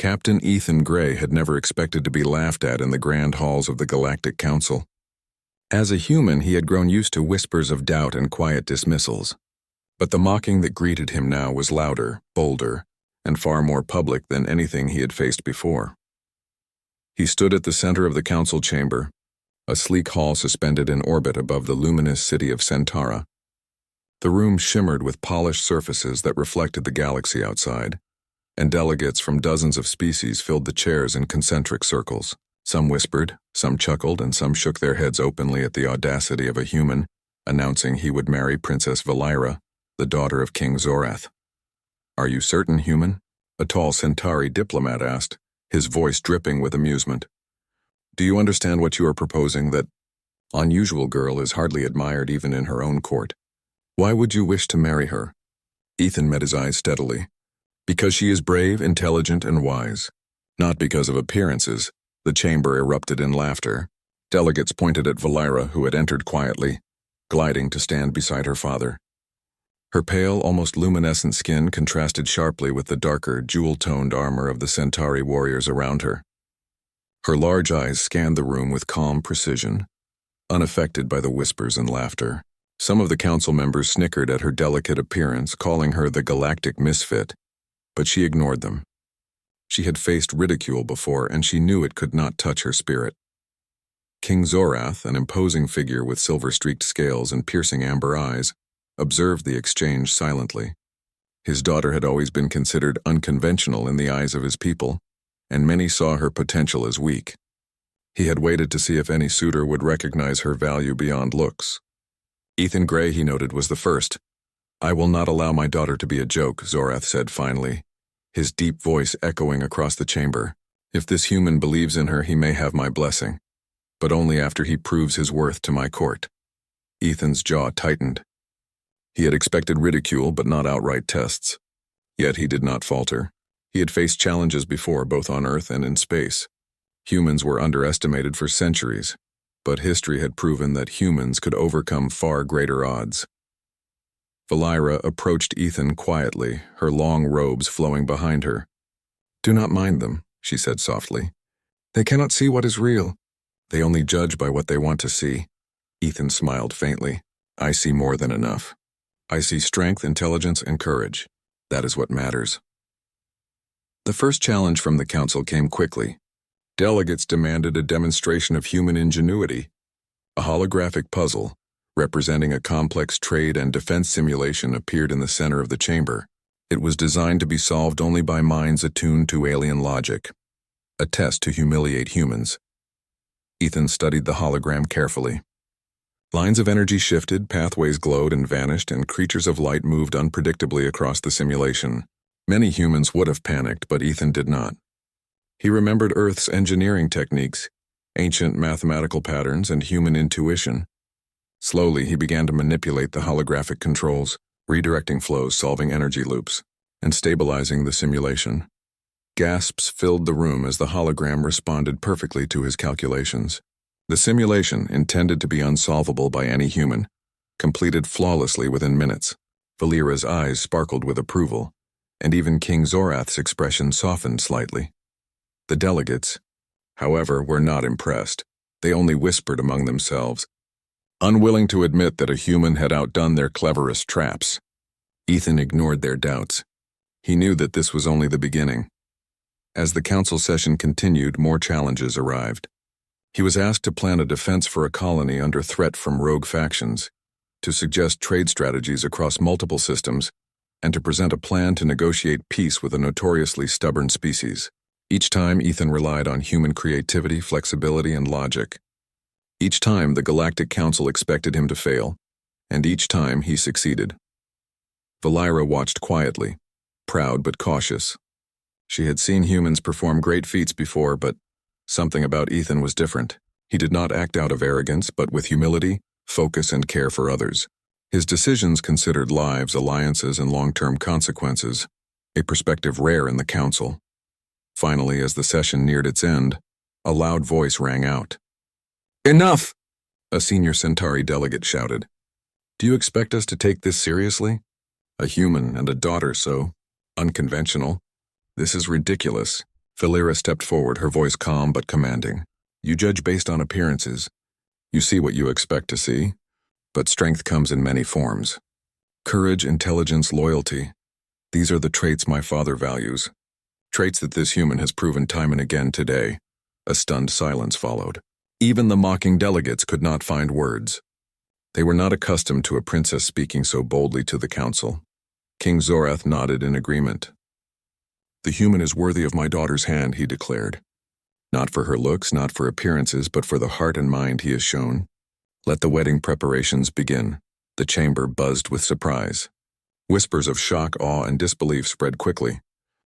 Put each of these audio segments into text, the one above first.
Captain Ethan Gray had never expected to be laughed at in the grand halls of the Galactic Council. As a human, he had grown used to whispers of doubt and quiet dismissals. But the mocking that greeted him now was louder, bolder, and far more public than anything he had faced before. He stood at the center of the council chamber, a sleek hall suspended in orbit above the luminous city of Centaura. The room shimmered with polished surfaces that reflected the galaxy outside, and delegates from dozens of species filled the chairs in concentric circles. Some whispered, some chuckled, and some shook their heads openly at the audacity of a human announcing he would marry Princess Valira, the daughter of King Zorath. "Are you certain, human?" a tall Centauri diplomat asked, his voice dripping with amusement. "Do you understand what you are proposing? That unusual girl is hardly admired even in her own court. Why would you wish to marry her?" Ethan met his eyes steadily. "Because she is brave, intelligent, and wise. Not because of appearances." The chamber erupted in laughter. Delegates pointed at Valira, who had entered quietly, gliding to stand beside her father. Her pale, almost luminescent skin contrasted sharply with the darker, jewel-toned armor of the Centauri warriors around her. Her large eyes scanned the room with calm precision, unaffected by the whispers and laughter. Some of the council members snickered at her delicate appearance, calling her the galactic misfit, but she ignored them. She had faced ridicule before, and she knew it could not touch her spirit. King Zorath, an imposing figure with silver-streaked scales and piercing amber eyes, observed the exchange silently. His daughter had always been considered unconventional in the eyes of his people, and many saw her potential as weak. He had waited to see if any suitor would recognize her value beyond looks. Ethan Gray, he noted, was the first. "I will not allow my daughter to be a joke," Zorath said finally, his deep voice echoing across the chamber. "If this human believes in her, he may have my blessing, but only after he proves his worth to my court." Ethan's jaw tightened. He had expected ridicule, but not outright tests. Yet he did not falter. He had faced challenges before, both on Earth and in space. Humans were underestimated for centuries, but history had proven that humans could overcome far greater odds. Valira approached Ethan quietly, her long robes flowing behind her. "Do not mind them," she said softly. "They cannot see what is real. They only judge by what they want to see." Ethan smiled faintly. "I see more than enough. I see strength, intelligence, and courage. That is what matters." The first challenge from the council came quickly. Delegates demanded a demonstration of human ingenuity. A holographic puzzle, representing a complex trade and defense simulation, appeared in the center of the chamber. It was designed to be solved only by minds attuned to alien logic. A test to humiliate humans. Ethan studied the hologram carefully. Lines of energy shifted, pathways glowed and vanished, and creatures of light moved unpredictably across the simulation. Many humans would have panicked, but Ethan did not. He remembered Earth's engineering techniques, ancient mathematical patterns, and human intuition. Slowly, he began to manipulate the holographic controls, redirecting flows, solving energy loops, and stabilizing the simulation. Gasps filled the room as the hologram responded perfectly to his calculations. The simulation, intended to be unsolvable by any human, completed flawlessly within minutes. Valira's eyes sparkled with approval, and even King Zorath's expression softened slightly. The delegates, however, were not impressed. They only whispered among themselves, unwilling to admit that a human had outdone their cleverest traps. Ethan ignored their doubts. He knew that this was only the beginning. As the council session continued, more challenges arrived. He was asked to plan a defense for a colony under threat from rogue factions, to suggest trade strategies across multiple systems, and to present a plan to negotiate peace with a notoriously stubborn species. Each time, Ethan relied on human creativity, flexibility, and logic. Each time, the Galactic Council expected him to fail, and each time he succeeded. Valira watched quietly, proud but cautious. She had seen humans perform great feats before, but something about Ethan was different. He did not act out of arrogance, but with humility, focus, and care for others. His decisions considered lives, alliances, and long-term consequences, a perspective rare in the council. Finally, as the session neared its end, a loud voice rang out. "Enough!" a senior Centauri delegate shouted. "Do you expect us to take this seriously? A human and a daughter so unconventional. This is ridiculous." Valera stepped forward, her voice calm but commanding. You judge based on appearances. You see what you expect to see. But strength comes in many forms. Courage, intelligence, loyalty. These are the traits my father values. Traits that this human has proven time and again today. A stunned silence followed. Even the mocking delegates could not find words. They were not accustomed to a princess speaking so boldly to the council. King Zorath nodded in agreement. The human is worthy of my daughter's hand, he declared. Not for her looks, not for appearances, but for the heart and mind he has shown. Let the wedding preparations begin. The chamber buzzed with surprise. Whispers of shock, awe, and disbelief spread quickly.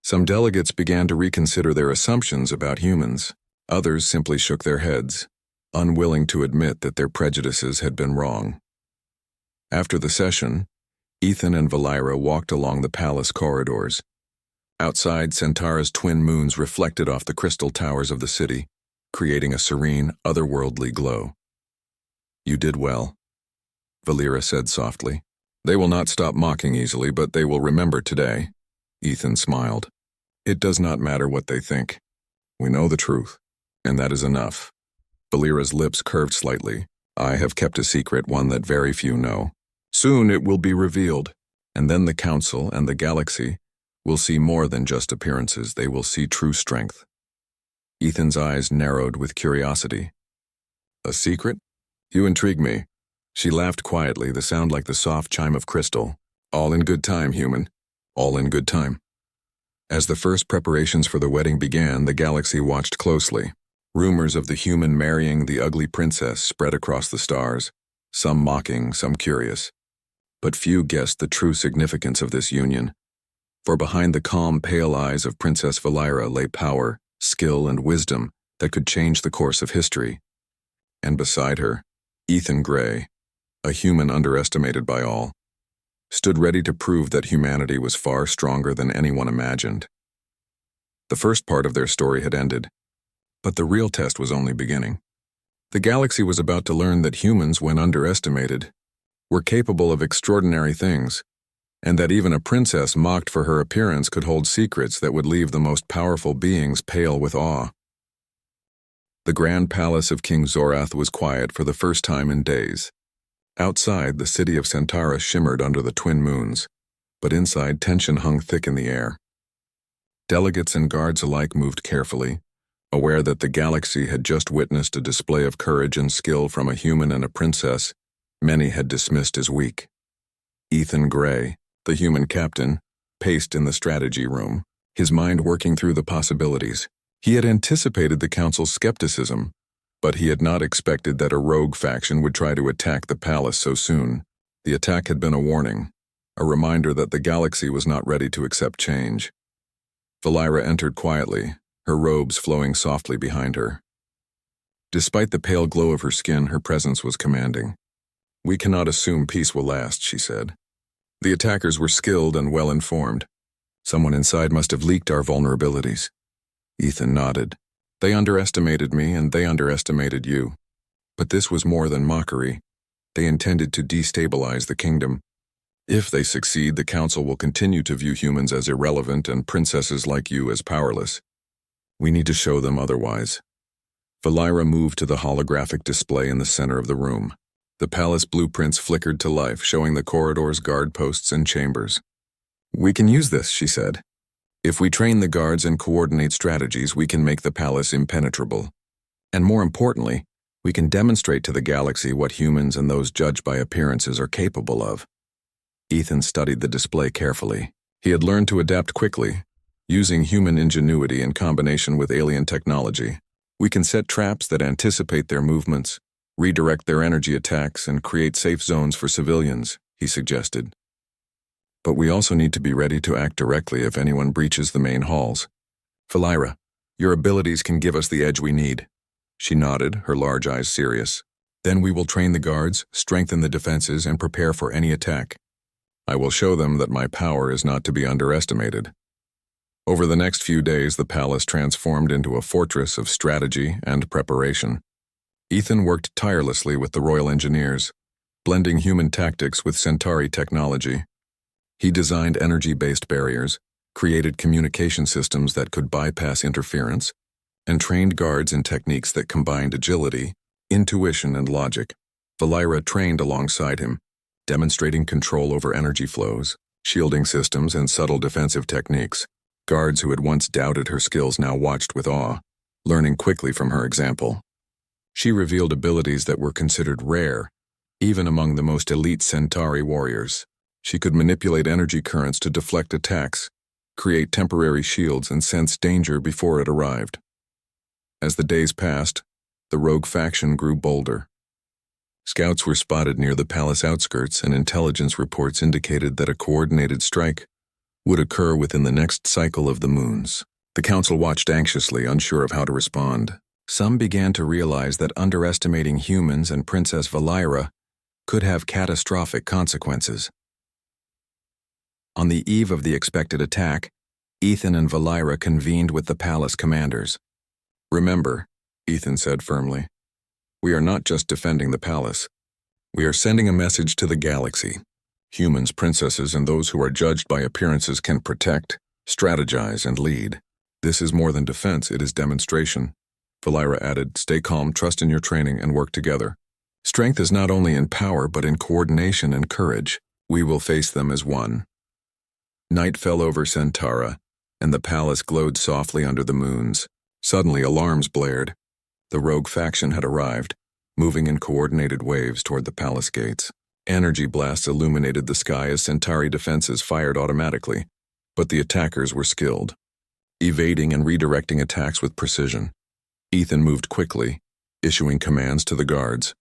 Some delegates began to reconsider their assumptions about humans. Others simply shook their heads, unwilling to admit that their prejudices had been wrong. After the session, Ethan and Valera walked along the palace corridors. Outside, Centara's twin moons reflected off the crystal towers of the city, creating a serene, otherworldly glow. You did well, Valera said softly. They will not stop mocking easily, but they will remember today. Ethan smiled. It does not matter what they think. We know the truth, and that is enough. Valera's lips curved slightly. I have kept a secret, one that very few know. Soon it will be revealed, and then the Council and the Galaxy will see more than just appearances. They will see true strength. Ethan's eyes narrowed with curiosity. A secret? You intrigue me. She laughed quietly, the sound like the soft chime of crystal. All in good time, human. All in good time. As the first preparations for the wedding began, the Galaxy watched closely. Rumors of the human marrying the ugly princess spread across the stars, some mocking, some curious. But few guessed the true significance of this union. For behind the calm, pale eyes of Princess Valera lay power, skill, and wisdom that could change the course of history. And beside her, Ethan Gray, a human underestimated by all, stood ready to prove that humanity was far stronger than anyone imagined. The first part of their story had ended, but the real test was only beginning. The Galaxy was about to learn that humans, when underestimated, were capable of extraordinary things, and that even a princess mocked for her appearance could hold secrets that would leave the most powerful beings pale with awe. The grand palace of King Zorath was quiet for the first time in days. Outside, the city of Centara shimmered under the twin moons, but inside tension hung thick in the air. Delegates and guards alike moved carefully, aware that the Galaxy had just witnessed a display of courage and skill from a human and a princess many had dismissed as weak. Ethan Gray, the human captain, paced in the strategy room, his mind working through the possibilities. He had anticipated the council's skepticism, but he had not expected that a rogue faction would try to attack the palace so soon. The attack had been a warning, a reminder that the Galaxy was not ready to accept change. Valera entered quietly, her robes flowing softly behind her. Despite the pale glow of her skin, her presence was commanding. We cannot assume peace will last, she said. The attackers were skilled and well-informed. Someone inside must have leaked our vulnerabilities. Ethan nodded. They underestimated me, and they underestimated you. But this was more than mockery. They intended to destabilize the kingdom. If they succeed, the council will continue to view humans as irrelevant and princesses like you as powerless. We need to show them otherwise. Valera moved to the holographic display in the center of the room. The palace blueprints flickered to life, showing the corridors, guard posts, and chambers. We can use this, she said. If we train the guards and coordinate strategies, we can make the palace impenetrable. And more importantly, we can demonstrate to the Galaxy what humans and those judged by appearances are capable of. Ethan studied the display carefully. He had learned to adapt quickly, using human ingenuity in combination with alien technology. We can set traps that anticipate their movements, redirect their energy attacks, and create safe zones for civilians, he suggested. But we also need to be ready to act directly if anyone breaches the main halls. Valera, your abilities can give us the edge we need. She nodded, her large eyes serious. Then we will train the guards, strengthen the defenses, and prepare for any attack. I will show them that my power is not to be underestimated. Over the next few days, the palace transformed into a fortress of strategy and preparation. Ethan worked tirelessly with the royal engineers, blending human tactics with Centauri technology. He designed energy-based barriers, created communication systems that could bypass interference, and trained guards in techniques that combined agility, intuition, and logic. Valira trained alongside him, demonstrating control over energy flows, shielding systems, and subtle defensive techniques. Guards who had once doubted her skills now watched with awe, learning quickly from her example. She revealed abilities that were considered rare, even among the most elite Centauri warriors. She could manipulate energy currents to deflect attacks, create temporary shields, and sense danger before it arrived. As the days passed, the rogue faction grew bolder. Scouts were spotted near the palace outskirts, and intelligence reports indicated that a coordinated strike would occur within the next cycle of the moons. The council watched anxiously, unsure of how to respond. Some began to realize that underestimating humans and Princess Valira could have catastrophic consequences. On the eve of the expected attack, Ethan and Valira convened with the palace commanders. "Remember," Ethan said firmly, "we are not just defending the palace. We are sending a message to the galaxy. Humans, princesses, and those who are judged by appearances can protect, strategize, and lead. This is more than defense, it is demonstration." Valira added, "Stay calm, trust in your training, and work together. Strength is not only in power but in coordination and courage. We will face them as one." Night fell over Centaura, and the palace glowed softly under the moons. Suddenly, alarms blared. The rogue faction had arrived, moving in coordinated waves toward the palace gates. Energy blasts illuminated the sky as Centauri defenses fired automatically, but the attackers were skilled, evading and redirecting attacks with precision. Ethan moved quickly, issuing commands to the guards.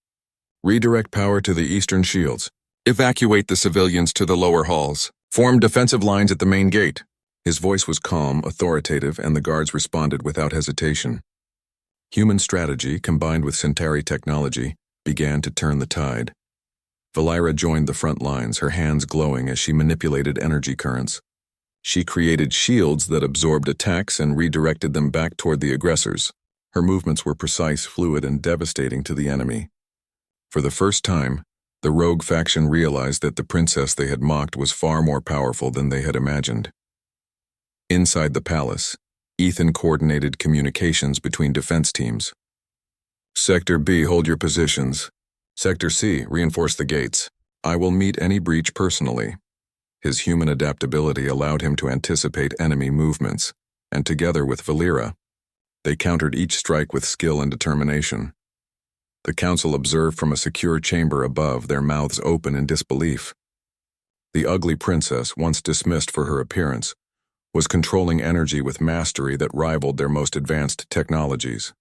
"Redirect power to the eastern shields. Evacuate the civilians to the lower halls. Form defensive lines at the main gate." His voice was calm, authoritative, and the guards responded without hesitation. Human strategy, combined with Centauri technology, began to turn the tide. Valira joined the front lines, her hands glowing as she manipulated energy currents. She created shields that absorbed attacks and redirected them back toward the aggressors. Her movements were precise, fluid, and devastating to the enemy. For the first time, the rogue faction realized that the princess they had mocked was far more powerful than they had imagined. Inside the palace, Ethan coordinated communications between defense teams. "Sector B, hold your positions. Sector C, reinforce the gates. I will meet any breach personally." His human adaptability allowed him to anticipate enemy movements, and together with Valira, they countered each strike with skill and determination. The council observed from a secure chamber above, their mouths open in disbelief. The ugly princess, once dismissed for her appearance, was controlling energy with mastery that rivaled their most advanced technologies.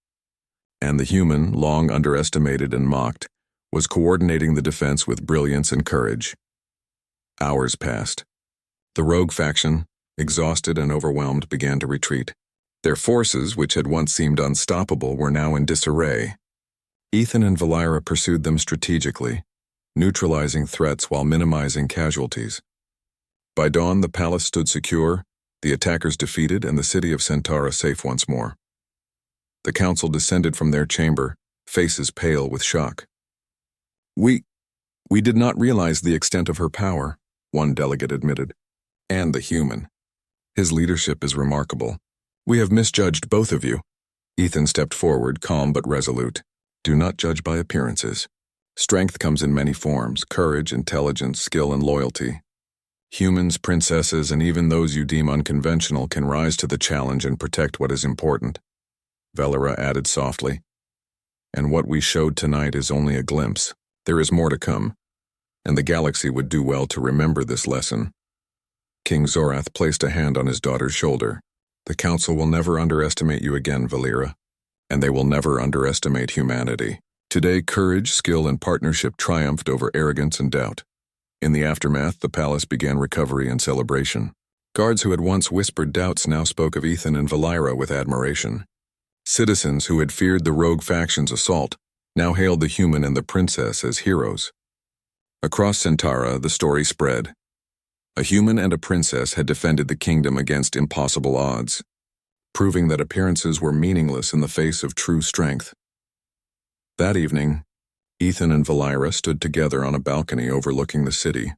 And the human, long underestimated and mocked, was coordinating the defense with brilliance and courage. Hours passed. The rogue faction, exhausted and overwhelmed, began to retreat. Their forces, which had once seemed unstoppable, were now in disarray. Ethan and Valira pursued them strategically, neutralizing threats while minimizing casualties. By dawn, the palace stood secure, the attackers defeated, and the city of Centaura safe once more. The council descended from their chamber, faces pale with shock. We did not realize the extent of her power," one delegate admitted. "And the human. His leadership is remarkable. We have misjudged both of you." Ethan stepped forward, calm but resolute. "Do not judge by appearances. Strength comes in many forms: courage, intelligence, skill, and loyalty. Humans, princesses, and even those you deem unconventional can rise to the challenge and protect what is important." Valira added softly. "And what we showed tonight is only a glimpse. There is more to come, and the galaxy would do well to remember this lesson." King Zorath placed a hand on his daughter's shoulder. "The council will never underestimate you again, Valira, and they will never underestimate humanity." Today, courage, skill, and partnership triumphed over arrogance and doubt. In the aftermath, the palace began recovery and celebration. Guards who had once whispered doubts now spoke of Ethan and Valira with admiration. Citizens who had feared the rogue faction's assault now hailed the human and the princess as heroes. Across Centaura, the story spread. A human and a princess had defended the kingdom against impossible odds, proving that appearances were meaningless in the face of true strength. That evening, Ethan and Valira stood together on a balcony overlooking the city.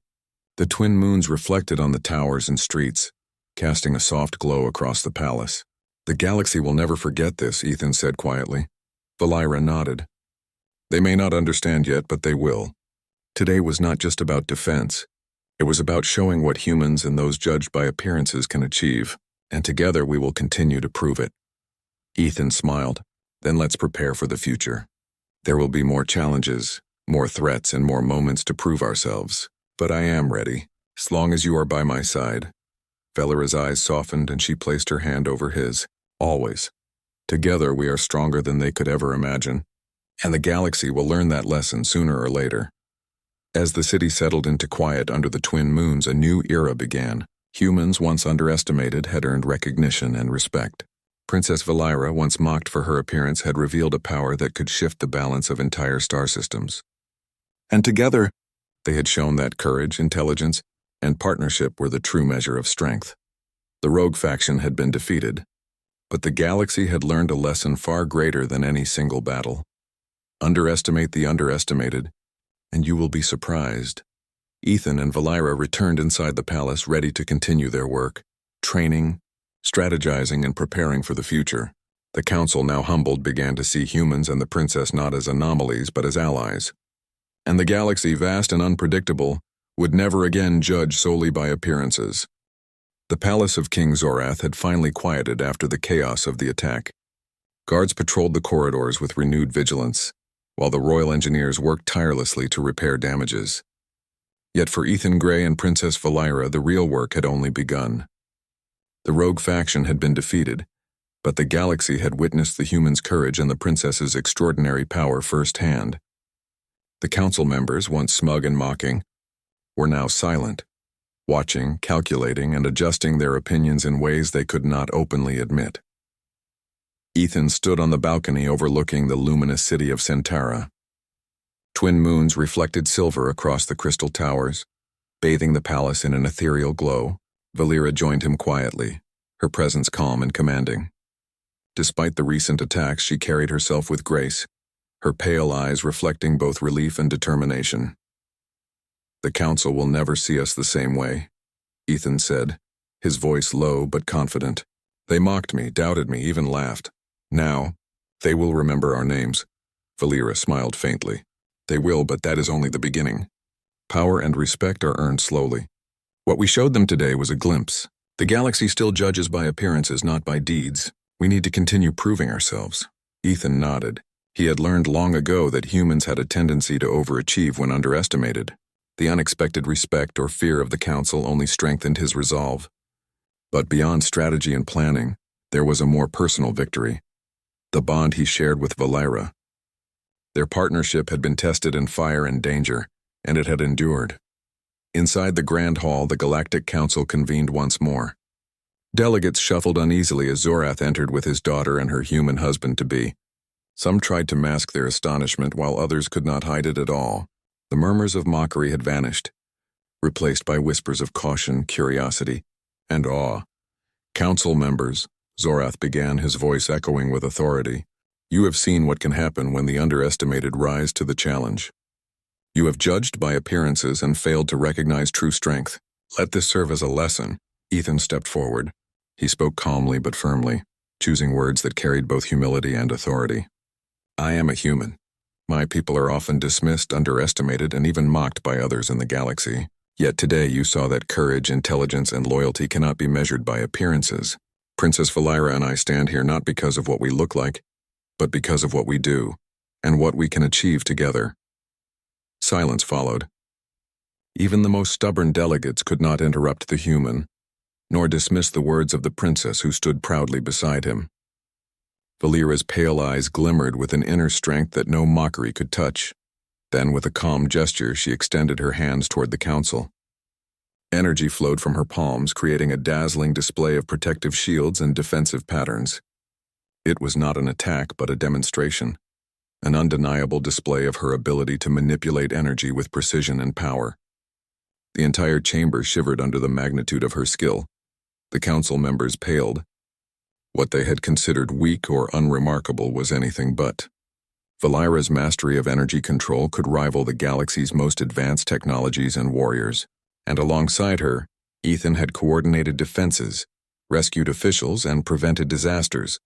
The twin moons reflected on the towers and streets, casting a soft glow across the palace. "The galaxy will never forget this," Ethan said quietly. Valira nodded. "They may not understand yet, but they will. Today was not just about defense. It was about showing what humans and those judged by appearances can achieve, and together we will continue to prove it." Ethan smiled. "Then let's prepare for the future. There will be more challenges, more threats, and more moments to prove ourselves. But I am ready, as long as you are by my side." Valira's eyes softened and she placed her hand over his. "Always. Together we are stronger than they could ever imagine. And the galaxy will learn that lesson sooner or later." As the city settled into quiet under the twin moons, a new era began. Humans, once underestimated, had earned recognition and respect. Princess Valira, once mocked for her appearance, had revealed a power that could shift the balance of entire star systems. And together, they had shown that courage, intelligence, and partnership were the true measure of strength. The rogue faction had been defeated, but the galaxy had learned a lesson far greater than any single battle. Underestimate the underestimated, and you will be surprised. Ethan and Valira returned inside the palace, ready to continue their work, training, strategizing, and preparing for the future. The council, now humbled, began to see humans and the princess not as anomalies but as allies. And the galaxy, vast and unpredictable, would never again judge solely by appearances. The palace of King Zorath had finally quieted after the chaos of the attack. Guards patrolled the corridors with renewed vigilance, while the royal engineers worked tirelessly to repair damages. Yet for Ethan Grey and Princess Valira, the real work had only begun. The rogue faction had been defeated, but the galaxy had witnessed the humans' courage and the princess's extraordinary power firsthand. The council members, once smug and mocking, were now silent, watching, calculating, and adjusting their opinions in ways they could not openly admit. Ethan stood on the balcony overlooking the luminous city of Centara. Twin moons reflected silver across the crystal towers, bathing the palace in an ethereal glow. Valira joined him quietly, her presence calm and commanding. Despite the recent attacks, she carried herself with grace, her pale eyes reflecting both relief and determination. "The council will never see us the same way," Ethan said, his voice low but confident. "They mocked me, doubted me, even laughed. Now, they will remember our names." Valira smiled faintly. "They will, but that is only the beginning. Power and respect are earned slowly. What we showed them today was a glimpse. The galaxy still judges by appearances, not by deeds. We need to continue proving ourselves." Ethan nodded. He had learned long ago that humans had a tendency to overachieve when underestimated. The unexpected respect or fear of the council only strengthened his resolve. But beyond strategy and planning, there was a more personal victory: the bond he shared with Valira. Their partnership had been tested in fire and danger, and it had endured. Inside the Grand Hall, the Galactic Council convened once more. Delegates shuffled uneasily as Zorath entered with his daughter and her human husband-to-be. Some tried to mask their astonishment, while others could not hide it at all. The murmurs of mockery had vanished, replaced by whispers of caution, curiosity, and awe. "Council members," Zorath began, his voice echoing with authority, "you have seen what can happen when the underestimated rise to the challenge. You have judged by appearances and failed to recognize true strength. Let this serve as a lesson." Ethan stepped forward. He spoke calmly but firmly, choosing words that carried both humility and authority. "I am a human. My people are often dismissed, underestimated, and even mocked by others in the galaxy. Yet today you saw that courage, intelligence, and loyalty cannot be measured by appearances. Princess Valira and I stand here not because of what we look like, but because of what we do, and what we can achieve together." Silence followed. Even the most stubborn delegates could not interrupt the human, nor dismiss the words of the princess who stood proudly beside him. Valira's pale eyes glimmered with an inner strength that no mockery could touch. Then, with a calm gesture, she extended her hands toward the council. Energy flowed from her palms, creating a dazzling display of protective shields and defensive patterns. It was not an attack, but a demonstration, an undeniable display of her ability to manipulate energy with precision and power. The entire chamber shivered under the magnitude of her skill. The council members paled. What they had considered weak or unremarkable was anything but. Valira's mastery of energy control could rival the galaxy's most advanced technologies and warriors, and alongside her, Ethan had coordinated defenses, rescued officials, and prevented disasters.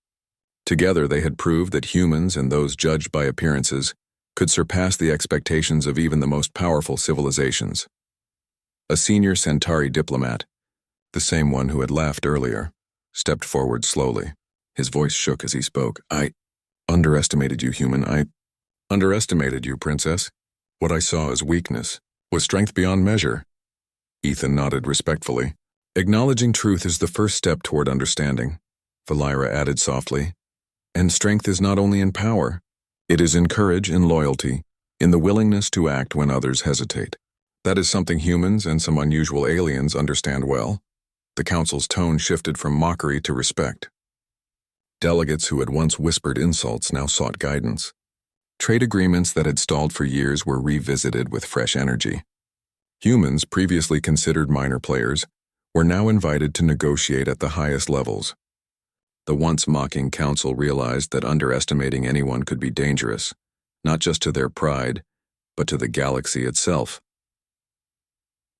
Together they had proved that humans and those judged by appearances could surpass the expectations of even the most powerful civilizations. A senior Centauri diplomat, the same one who had laughed earlier, stepped forward slowly. His voice shook as he spoke. "I underestimated you, human. I underestimated you, princess. What I saw as weakness was strength beyond measure." Ethan nodded respectfully. "Acknowledging truth is the first step toward understanding," Valira added softly. "And strength is not only in power. It is in courage, in loyalty, in the willingness to act when others hesitate. That is something humans and some unusual aliens understand well." The council's tone shifted from mockery to respect. Delegates who had once whispered insults now sought guidance. Trade agreements that had stalled for years were revisited with fresh energy. Humans, previously considered minor players, were now invited to negotiate at the highest levels. The once mocking council realized that underestimating anyone could be dangerous, not just to their pride, but to the galaxy itself.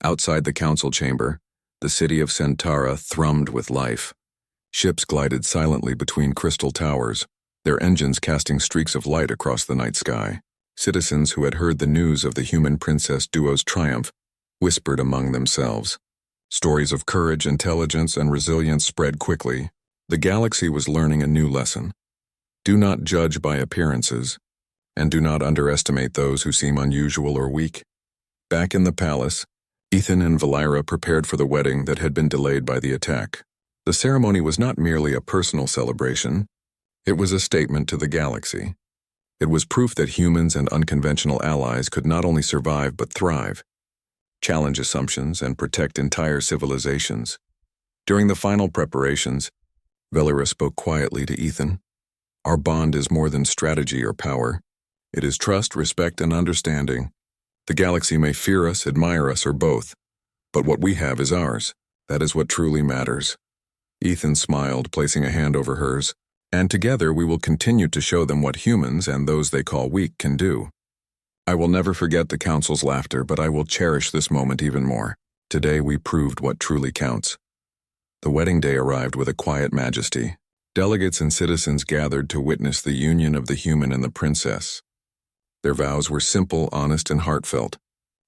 Outside the council chamber, the city of Centaura thrummed with life. Ships glided silently between crystal towers, their engines casting streaks of light across the night sky. Citizens who had heard the news of the human princess duo's triumph whispered among themselves. Stories of courage, intelligence, and resilience spread quickly. The galaxy was learning a new lesson. Do not judge by appearances, and do not underestimate those who seem unusual or weak. Back in the palace, Ethan and Valira prepared for the wedding that had been delayed by the attack. The ceremony was not merely a personal celebration, it was a statement to the galaxy. It was proof that humans and unconventional allies could not only survive but thrive, challenge assumptions, and protect entire civilizations. During the final preparations, Valira spoke quietly to Ethan. "Our bond is more than strategy or power. It is trust, respect, and understanding. The galaxy may fear us, admire us, or both, but what we have is ours. That is what truly matters." Ethan smiled, placing a hand over hers. "And together we will continue to show them what humans and those they call weak can do." I will never forget the council's laughter, but I will cherish this moment even more. Today we proved what truly counts. The wedding day arrived with a quiet majesty. Delegates and citizens gathered to witness the union of the human and the princess. Their vows were simple, honest, and heartfelt.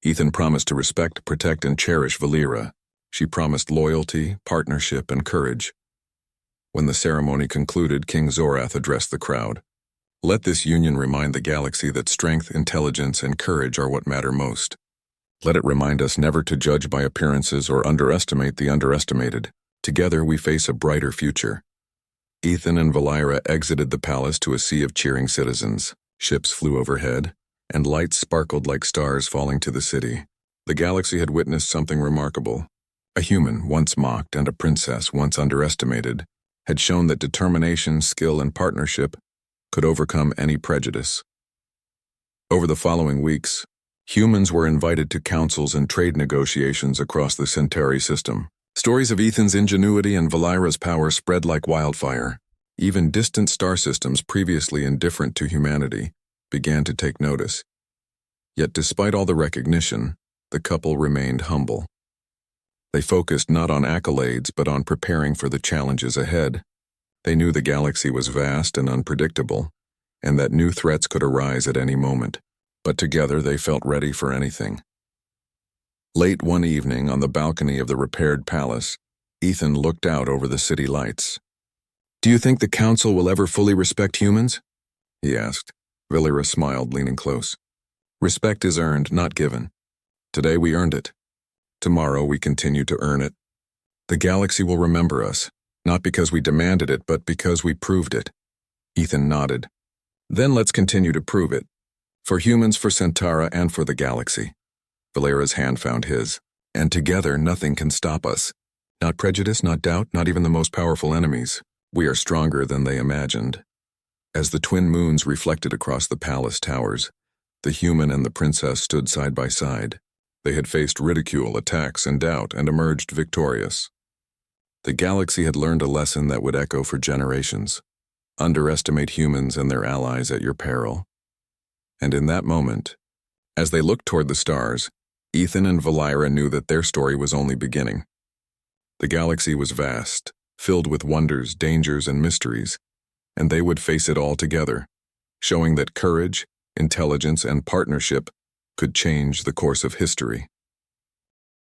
Ethan promised to respect, protect, and cherish Valira. She promised loyalty, partnership, and courage. When the ceremony concluded, King Zorath addressed the crowd. "Let this union remind the galaxy that strength, intelligence, and courage are what matter most. Let it remind us never to judge by appearances or underestimate the underestimated. Together we face a brighter future." Ethan and Valira exited the palace to a sea of cheering citizens. Ships flew overhead, and lights sparkled like stars falling to the city. The galaxy had witnessed something remarkable. A human, once mocked, and a princess, once underestimated, had shown that determination, skill, and partnership could overcome any prejudice. Over the following weeks, humans were invited to councils and trade negotiations across the Centauri system. Stories of Ethan's ingenuity and Valira's power spread like wildfire. Even distant star systems previously indifferent to humanity began to take notice. Yet despite all the recognition, the couple remained humble. They focused not on accolades but on preparing for the challenges ahead. They knew the galaxy was vast and unpredictable, and that new threats could arise at any moment. But together they felt ready for anything. Late one evening, on the balcony of the repaired palace, Ethan looked out over the city lights. "Do you think the council will ever fully respect humans?" he asked. Valira smiled, leaning close. "Respect is earned, not given. Today we earned it. Tomorrow we continue to earn it. The galaxy will remember us, not because we demanded it, but because we proved it." Ethan nodded. "Then let's continue to prove it. For humans, for Centaura, and for the galaxy." Valira's hand found his. "And together nothing can stop us. Not prejudice, not doubt, not even the most powerful enemies. We are stronger than they imagined." As the twin moons reflected across the palace towers, the human and the princess stood side by side. They had faced ridicule, attacks, and doubt, and emerged victorious. The galaxy had learned a lesson that would echo for generations. Underestimate humans and their allies at your peril. And in that moment, as they looked toward the stars, Ethan and Valira knew that their story was only beginning. The galaxy was vast, filled with wonders, dangers, and mysteries, and they would face it all together, showing that courage, intelligence, and partnership could change the course of history.